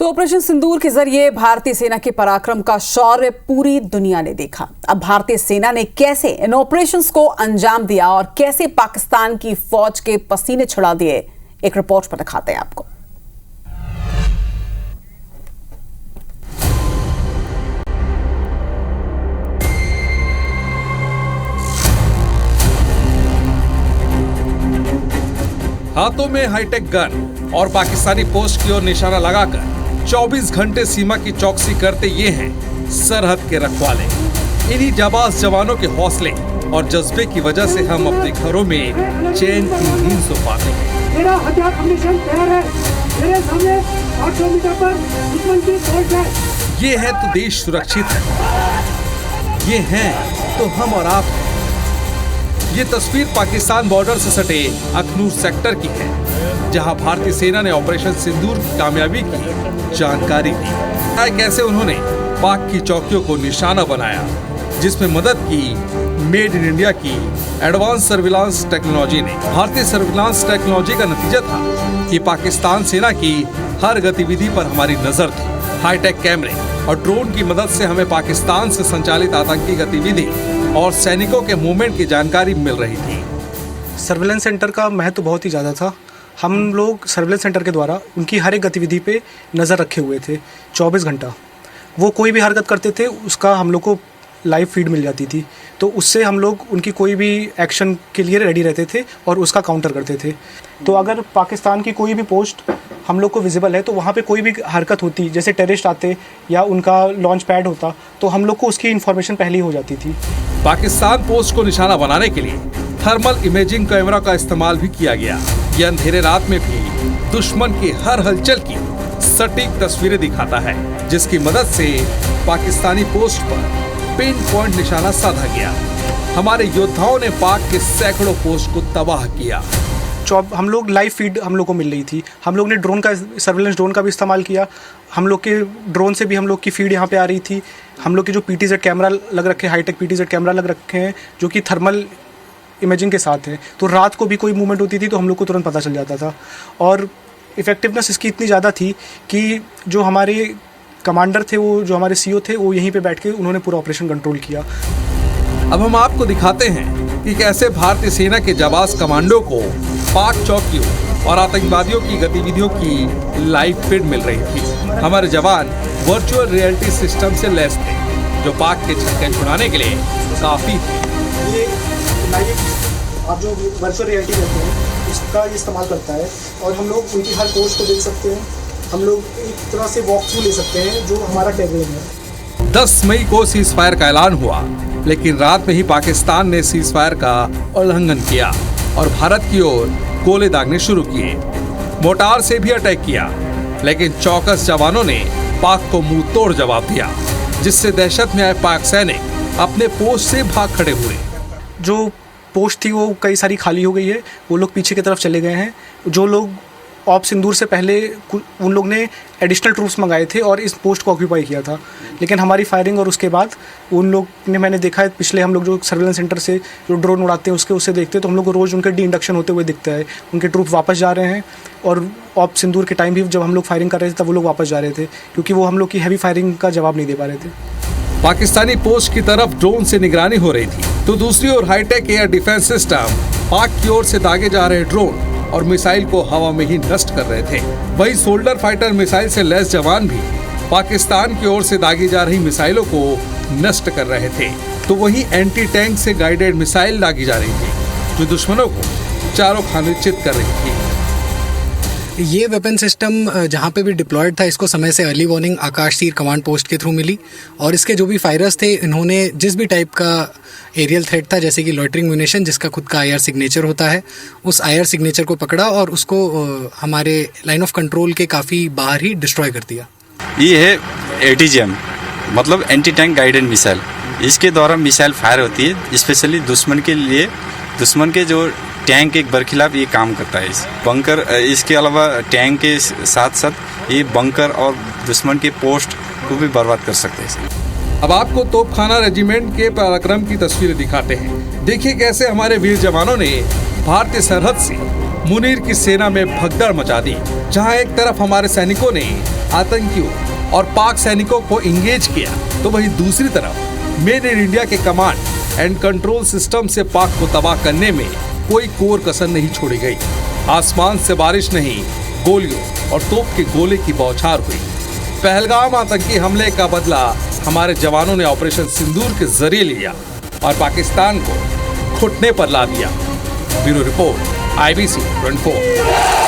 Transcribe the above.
तो ऑपरेशन सिंदूर के जरिए भारतीय सेना के पराक्रम का शौर्य पूरी दुनिया ने देखा। अब भारतीय सेना ने कैसे इन ऑपरेशंस को अंजाम दिया और कैसे पाकिस्तान की फौज के पसीने छुड़ा दिए, एक रिपोर्ट पर दिखाते हैं आपको। हाथों में हाईटेक गन और पाकिस्तानी पोस्ट की ओर निशाना लगाकर 24 घंटे सीमा की चौकसी करते ये हैं सरहद के रखवाले। इन्हीं जाबाज जवानों के हौसले और जज्बे की वजह से हम अपने घरों में चैन की नींद सो पाते हैं। मेरा हथियार कमीशन तैयार है। मेरे सामने 800 मीटर पर दुश्मन की फौज है। ये है तो देश सुरक्षित है, ये हैं तो हम और आप। ये तस्वीर पाकिस्तान बॉर्डर से सटे अखनूर सेक्टर की है, जहां भारतीय सेना ने ऑपरेशन सिंदूर की कामयाबी की जानकारी दी। कैसे उन्होंने पाक की चौकियों को निशाना बनाया, जिसमें मदद की मेड इन इंडिया की एडवांस सर्विलांस टेक्नोलॉजी ने। भारतीय सर्विलांस टेक्नोलॉजी का नतीजा था कि पाकिस्तान सेना की हर गतिविधि पर हमारी नजर थी। हाईटेक कैमरे और ड्रोन की मदद से हमें पाकिस्तान से संचालित आतंकी गतिविधि और सैनिकों के मूवमेंट की जानकारी मिल रही थी। सर्विलेंस सेंटर का महत्व बहुत ही ज़्यादा था। हम लोग सर्विलेंस सेंटर के द्वारा उनकी हर एक गतिविधि पे नज़र रखे हुए थे 24 घंटा। वो कोई भी हरकत करते थे उसका हम लोग को लाइव फीड मिल जाती थी, तो उससे हम लोग उनकी कोई भी एक्शन के लिए रेडी रहते थे और उसका काउंटर करते थे। तो अगर पाकिस्तान की कोई भी पोस्ट हम लोग को विजिबल है तो वहाँ पे कोई भी हरकत होती, जैसे टेररिस्ट आते या उनका लॉन्च पैड होता, तो हम लोग को उसकी इन्फॉर्मेशन पहले ही हो जाती थी। पाकिस्तान पोस्ट को निशाना बनाने के लिए थर्मल इमेजिंग कैमरा का इस्तेमाल भी किया गया। यह अंधेरे रात में भी दुश्मन की हर हलचल की सटीक तस्वीरें दिखाता है, जिसकी मदद से पाकिस्तानी पोस्ट पर पिन पॉइंट निशाना साधा गया। हमारे योद्धाओं ने पाक के सैकड़ों पोस्ट को तबाह किया। हम लोग लाइव फीड हम लोग को मिल रही थी। हम लोग ने ड्रोन का, सर्विलेंस ड्रोन का भी इस्तेमाल किया। हम लोग के ड्रोन से भी हम लोग की फीड यहाँ पे आ रही थी। हम लोग के जो PTZ कैमरा लग रखे, हाईटेक PTZ कैमरा लग रखे हैं, जो कि थर्मल इमेजिंग के साथ है, तो रात को भी कोई मूवमेंट होती थी तो हम लोग को तुरंत पता चल जाता था। और इफेक्टिवनेस इसकी इतनी ज़्यादा थी कि जो हमारे कमांडर थे, वो जो हमारे CO थे, वो यहीं पे बैठ के उन्होंने पूरा ऑपरेशन कंट्रोल किया। अब हम आपको दिखाते हैं कि कैसे भारतीय सेना के जाबाज कमांडो को पाक चौकियों और आतंकवादियों की गतिविधियों की लाइव फीड मिल रही थी। हमारे जवान वर्चुअल रियलिटी सिस्टम से लैस थे, जो पाक के छक्के छुड़ाने के लिए काफी थे। ये लाइव आप जो वर्चुअल रियलिटी कहते हैं उसका इस्तेमाल करता है और हम लोग उनकी हर पोस्ट को देख सकते हैं। हम लोग एक तरह से वॉक थ्रू ले सकते हैं जो हमारा टेरेन है। 10 मई को सीज फायर का ऐलान हुआ, लेकिन रात में ही पाकिस्तान ने सीज फायर का उल्लंघन किया और भारत की ओर गोले दागने शुरू किए। मोर्टार से भी अटैक किया, लेकिन चौकस जवानों ने पाक को मुंह तोड़ जवाब दिया, जिससे दहशत में आए पाक सैनिक अपने पोस्ट से भाग खड़े हुए। जो पोस्ट थी वो कई सारी खाली हो गई है, वो लोग पीछे की तरफ चले गए हैं। जो लोग ऑप सिंदूर से पहले उन लोग ने एडिशनल ट्रूप्स मंगाए थे और इस पोस्ट को ऑक्यूपाई किया था, लेकिन हमारी फायरिंग और उसके बाद उन लोग ने, मैंने देखा है पिछले हम लोग जो सर्विलेंस सेंटर से जो ड्रोन उड़ाते हैं उससे देखते हैं तो हम लोग को रोज़ उनके डी इंडक्शन होते हुए दिखता है। उनके ट्रूप वापस जा रहे हैं और ऑप सिंदूर के टाइम भी जब हम लोग फायरिंग कर रहे थे तब वो लोग वापस जा रहे थे, क्योंकि वो हम लोग की हैवी फायरिंग का जवाब नहीं दे पा रहे थे। पाकिस्तानी पोस्ट की तरफ ड्रोन से निगरानी हो रही थी, तो दूसरी ओर हाईटेक एयर डिफेंस सिस्टम पाक की ओर से दागे जा रहे ड्रोन और मिसाइल को हवा में ही नष्ट कर रहे थे। वही शोल्डर फाइटर मिसाइल से लैस जवान भी पाकिस्तान की ओर से दागी जा रही मिसाइलों को नष्ट कर रहे थे। तो वही एंटी टैंक से गाइडेड मिसाइल दागी जा रही थी, जो दुश्मनों को चारों खाने चित कर रही थी। ये वेपन सिस्टम जहाँ पे भी डिप्लॉयड था, इसको समय से अर्ली वार्निंग आकाश तीर कमांड पोस्ट के थ्रू मिली और इसके जो भी फायरर्स थे, इन्होंने जिस भी टाइप का एरियल थ्रेट था, जैसे कि लॉइटरिंग म्यूनिशन जिसका खुद का IR सिग्नेचर होता है, उस IR सिग्नेचर को पकड़ा और उसको हमारे लाइन ऑफ कंट्रोल के काफ़ी बाहर ही डिस्ट्रॉय कर दिया। ये है ATGM, मतलब एंटी टैंक गाइडेड मिसाइल। इसके द्वारा मिसाइल फायर होती है स्पेशली दुश्मन के लिए। दुश्मन के जो टैंक के बरखिलाफ ये काम करता है। इस बंकर, इसके अलावा टैंक के साथ साथ ये बंकर और दुश्मन के पोस्ट को भी बर्बाद कर सकते हैं। अब आपको तोपखाना रेजिमेंट के पराक्रम की तस्वीरें दिखाते हैं। देखिए कैसे हमारे वीर जवानों ने भारतीय सरहद से मुनीर की सेना में भगदड़ मचा दी, जहां एक तरफ हमारे सैनिकों ने आतंकियों और पाक सैनिकों को इंगेज किया, तो वहीं दूसरी तरफ मेड इन इंडिया के कमांड एंड कंट्रोल सिस्टम से पाक को तबाह करने में कोई कोर कसर नहीं छोड़ी गई। आसमान से बारिश नहीं, गोलियों और तोप के गोले की बौछार हुई। पहलगाम आतंकी हमले का बदला हमारे जवानों ने ऑपरेशन सिंदूर के जरिए लिया और पाकिस्तान को घुटने पर ला दिया। Bureau report, IBC 24।